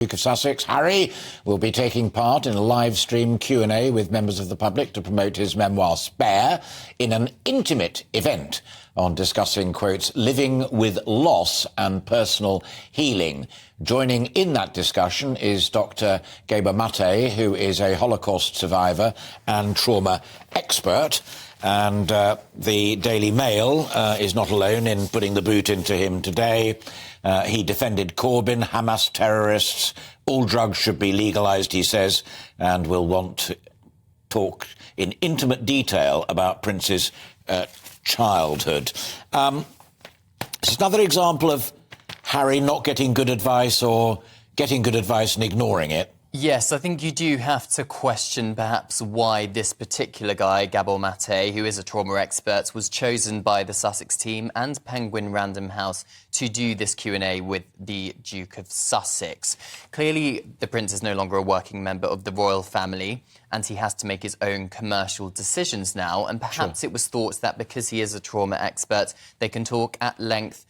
Duke of Sussex, Harry, will be taking part in a live stream Q&A with members of the public to promote his memoir Spare in an intimate event on discussing, quotes, living with loss and personal healing. Joining in that discussion is Dr. Gabor Mate, who is a Holocaust survivor and trauma expert. And the Daily Mail is not alone in putting the boot into him today. He defended Corbyn, Hamas terrorists. All drugs should be legalised, he says, and will want to talk in intimate detail about Prince's childhood. It's another example of Harry not getting good advice or getting good advice and ignoring it. Yes, I think you do have to question perhaps why this particular guy, Gabor Mate, who is a trauma expert, was chosen by the Sussex team and Penguin Random House to do this Q&A with the Duke of Sussex. Clearly, the Prince is no longer a working member of the royal family and he has to make his own commercial decisions now. And perhaps It was thought that because he is a trauma expert, they can talk at length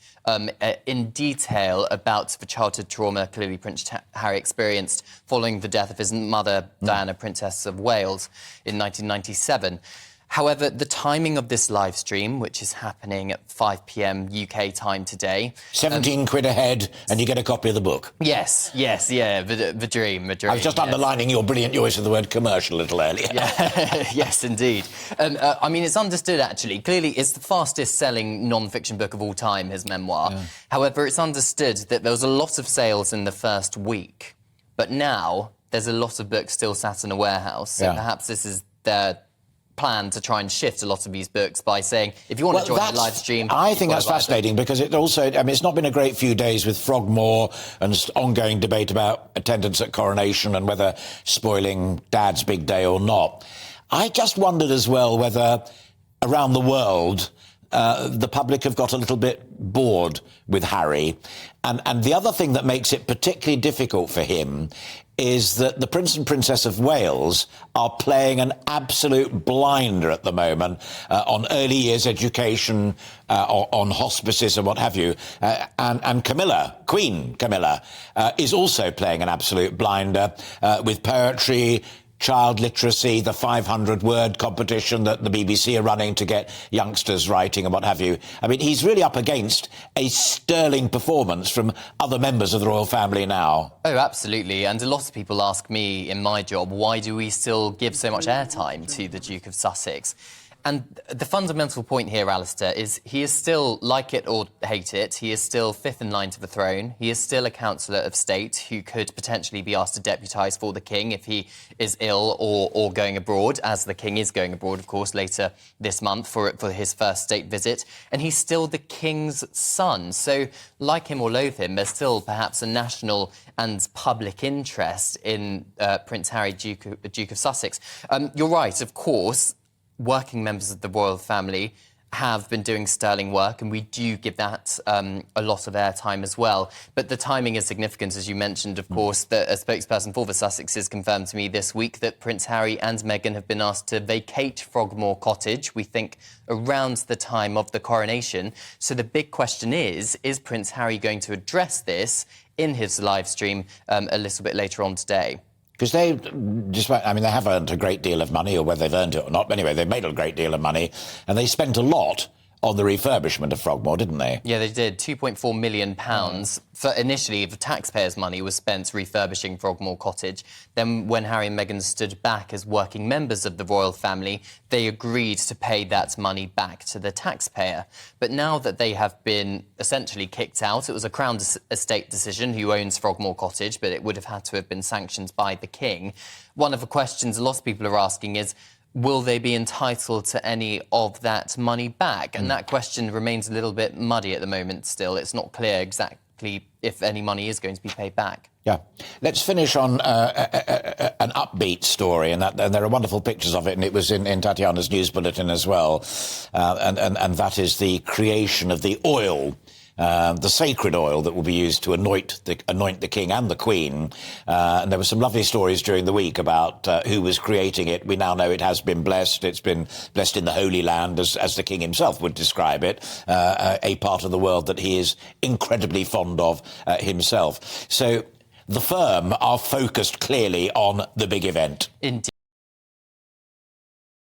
in detail about the childhood trauma clearly Prince Harry experienced following the death of his mother, Diana, Princess of Wales, in 1997. However, the timing of this live stream, which is happening at 5 p.m. UK time today... 17 quid a head and you get a copy of the book. Yes, the dream. I was just underlining your brilliant use of the word commercial a little earlier. Yeah. Yes, indeed. I mean, it's understood, actually. Clearly, it's the fastest-selling non-fiction book of all time, his memoir. Yeah. However, it's understood that there was a lot of sales in the first week, but now there's a lot of books still sat in a warehouse. So perhaps this is their plan to try and shift a lot of these books by saying, if you want to join the live stream... I think that's fascinating because it also... I mean, it's not been a great few days with Frogmore and ongoing debate about attendance at Coronation and whether spoiling Dad's big day or not. I just wondered as well whether around the world the public have got a little bit bored with Harry. And the other thing that makes it particularly difficult for him is that the Prince and Princess of Wales are playing an absolute blinder at the moment on early years education, on hospices and what have you. And Camilla, Queen Camilla, is also playing an absolute blinder with poetry, child literacy, the 500-word competition that the BBC are running to get youngsters writing and what have you. I mean, he's really up against a sterling performance from other members of the royal family now. Oh, absolutely. And a lot of people ask me in my job, why do we still give so much airtime to the Duke of Sussex? And the fundamental point here, Alistair, is he is still, like it or hate it, he is still fifth in line to the throne. He is still a councillor of state who could potentially be asked to deputise for the king if he is ill or going abroad, as the king is going abroad, of course, later this month for his first state visit. And he's still the king's son. So, like him or loathe him, there's still perhaps a national and public interest in Prince Harry, Duke of Sussex. You're right, of course. Working members of the royal family have been doing sterling work, and we do give that a lot of airtime as well. But the timing is significant, as you mentioned, of course, that a spokesperson for the Sussexes confirmed to me this week that Prince Harry and Meghan have been asked to vacate Frogmore cottage, we think around the time of the coronation. So the big question is Prince Harry going to address this in his live stream a little bit later on today? Because they have earned a great deal of money, or whether they've earned it or not. But anyway, they've made a great deal of money, and they spent a lot on the refurbishment of Frogmore, didn't they? Yeah, they did. £2.4 million. For initially, the taxpayers' money was spent refurbishing Frogmore Cottage. Then when Harry and Meghan stood back as working members of the royal family, they agreed to pay that money back to the taxpayer. But now that they have been essentially kicked out, it was a Crown estate decision who owns Frogmore Cottage, but it would have had to have been sanctioned by the king. One of the questions a lot of people are asking is, will they be entitled to any of that money back? And that question remains a little bit muddy at the moment still. It's not clear exactly if any money is going to be paid back. Yeah. Let's finish on an upbeat story, and there are wonderful pictures of it, and it was in Tatiana's news bulletin as well. And that is the creation of the oil, the sacred oil that will be used to anoint the king and the queen. And there were some lovely stories during the week about who was creating it. We now know it has been blessed. It's been blessed in the Holy Land, as the king himself would describe it, a part of the world that he is incredibly fond of himself. So the firm are focused clearly on the big event. Indeed.